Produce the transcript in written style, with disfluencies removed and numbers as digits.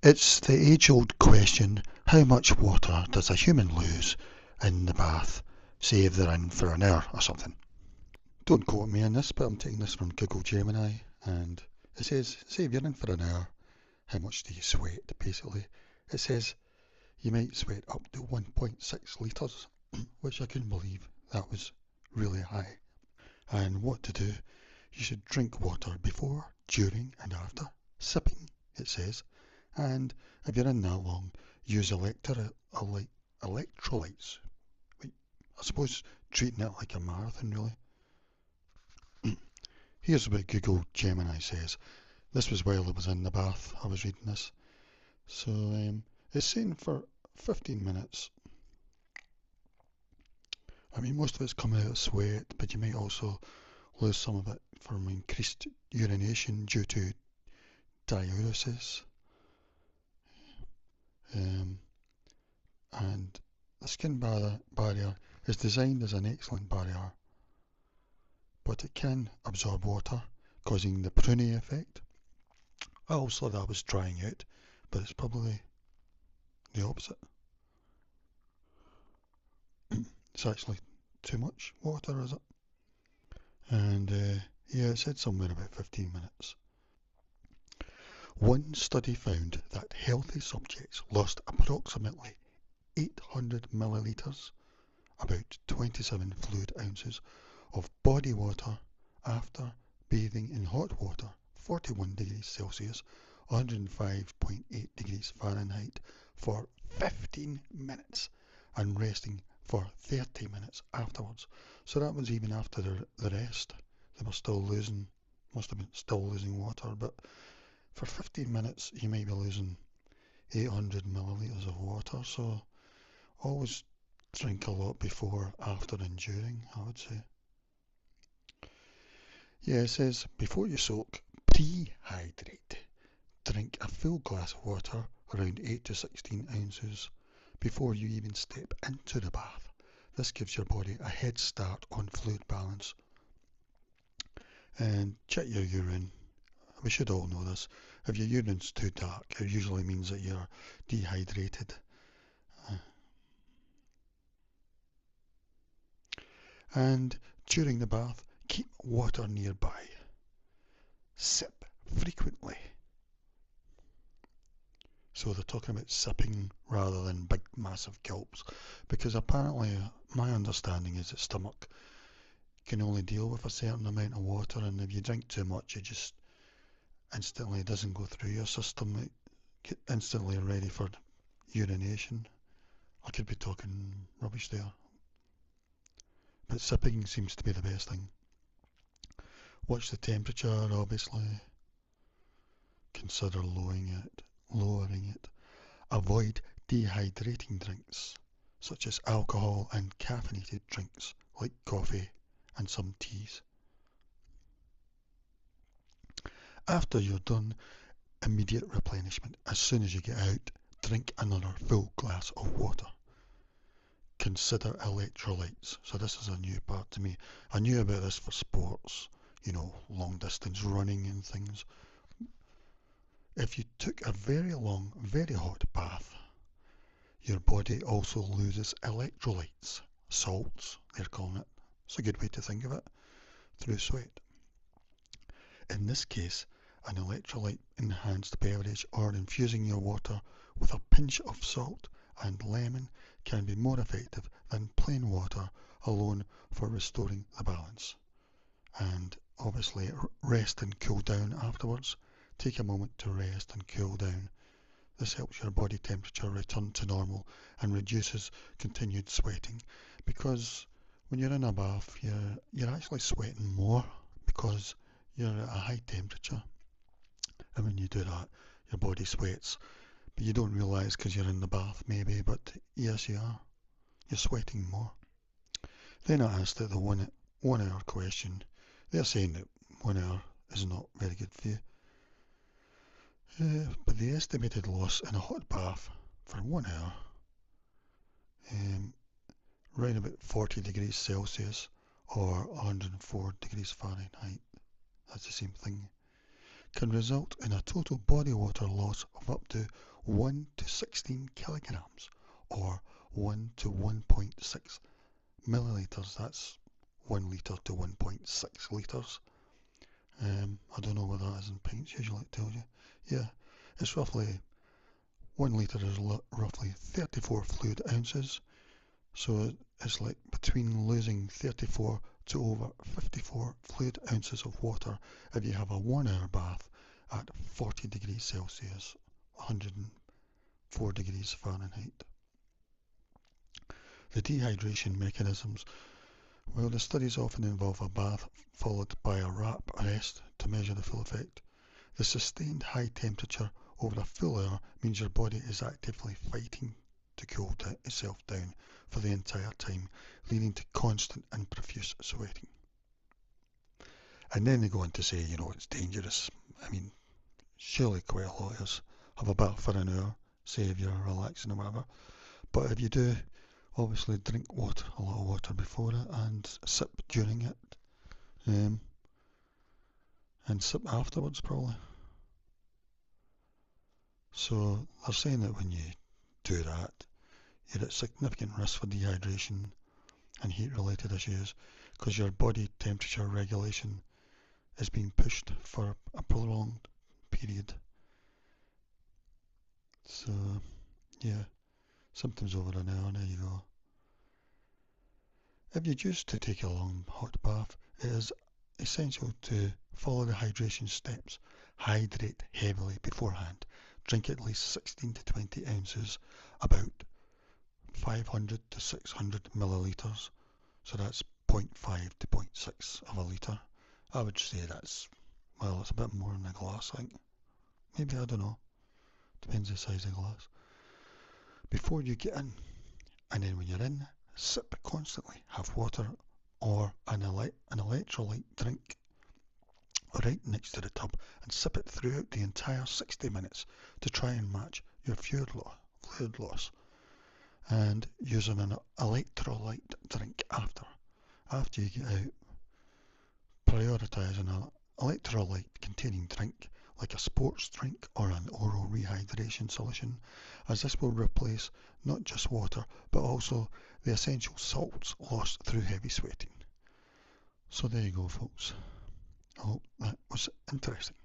It's the age-old question, how much water does a human lose in the bath, say if they're in for an hour or something? Don't quote me on this, but I'm taking this from Google Gemini, and it says, say if you're in for an hour, how much do you sweat, basically? It says you might sweat up to 1.6 litres, which I couldn't believe. That was really high. And what to do? You should drink water before, during and after sipping, it says. And if you're in that long, use electrolytes. I suppose treating it like a marathon, really. Here's what Google Gemini says. This was while I was in the bath, I was reading this. So it's saying for 15 minutes. I mean, most of it's coming out of sweat, but you might also lose some of it from increased urination due to diuresis. And the skin barrier is designed as an excellent barrier, but it can absorb water, causing the pruning effect. I also thought that was drying out, but it's probably the opposite. It's actually too much water, is it? And yeah, it said somewhere about 15 minutes. One study found that healthy subjects lost approximately 800 milliliters, about 27 fluid ounces, of body water after bathing in hot water, 41 degrees Celsius, 105.8 degrees Fahrenheit, for 15 minutes and resting for 30 minutes afterwards. So that was even after the rest. They were still losing, must have been still losing water, but for 15 minutes you might be losing 800 milliliters of water. So always drink a lot before, after and during, I would say. Yeah, it says before you soak, pre-hydrate. Drink a full glass of water, around 8 to 16 ounces, before you even step into the bath. This gives your body a head start on fluid balance. And check your urine. We should all know this. If your urine's too dark, it usually means that you're dehydrated. And during the bath, keep water nearby. Sip frequently. So they're talking about sipping rather than big massive gulps, because apparently my understanding is that stomach can only deal with a certain amount of water, and if you drink too much it just instantly doesn't go through your system. It get instantly ready for urination. I could be talking rubbish there, but sipping seems to be the best thing. Watch the temperature, obviously. Consider lowering it. Avoid dehydrating drinks, such as alcohol and caffeinated drinks like coffee and some teas. After you're done, immediate replenishment. As soon as you get out, drink another full glass of water. Consider electrolytes. So this is a new part to me. I knew about this for sports, long distance running and things. If you took a very long, very hot bath, your body also loses electrolytes, salts, they're calling it. It's a good way to think of it, through sweat. In this case, an electrolyte enhanced beverage or infusing your water with a pinch of salt and lemon can be more effective than plain water alone for restoring the balance. And obviously rest and cool down afterwards. Take a moment to rest and cool down. This helps your body temperature return to normal and reduces continued sweating, because when you're in a bath you're actually sweating more because you're at a high temperature, and when you do that your body sweats, but you don't realise because you're in the bath maybe, but yes you are. You're sweating more. Then I asked it the 1 hour question. They're saying that 1 hour is not very good for you. But the estimated loss in a hot bath for 1 hour, around about 40 degrees Celsius or 104 degrees Fahrenheit, that's the same thing, can result in a total body water loss of up to 1 to 16 kilograms, or 1 to 1.6 milliliters. That's 1 litre to 1.6 litres. I don't know what that is in pints, usually it tells you. Yeah, it's roughly 1 litre is roughly 34 fluid ounces. So it's like between losing 34 to over 54 fluid ounces of water if you have a 1 hour bath at 40 degrees Celsius, 104 degrees Fahrenheit. The dehydration mechanisms. Well, the studies often involve a bath followed by a wrap rest to measure the full effect. The sustained high temperature over a full hour means your body is actively fighting to cool itself down for the entire time, leading to constant and profuse sweating. And then they go on to say, it's dangerous. I mean, surely quite a lot of us have a bath for an hour, say if you're relaxing or whatever. But if you do, obviously drink water, a lot of water before it, and sip during it, and sip afterwards probably. So they're saying that when you do that, you're at significant risk for dehydration and heat-related issues because your body temperature regulation is being pushed for a prolonged period. So, yeah, symptoms over an hour, there you go. If you choose to take a long hot bath, it is essential to follow the hydration steps. Hydrate heavily beforehand. Drink at least 16 to 20 ounces, about 500 to 600 milliliters. So that's 0.5 to 0.6 of a litre. I would say it's a bit more than a glass, I think. Maybe, I don't know. Depends the size of the glass. Before you get in, and then when you're in, sip constantly. Have water or an electrolyte drink right next to the tub and sip it throughout the entire 60 minutes to try and match your fluid loss. And using an electrolyte drink after. After you get out, prioritise an electrolyte containing drink like a sports drink or an oral rehydration solution, as this will replace not just water but also the essential salts lost through heavy sweating. So there you go, folks. I hope that was interesting.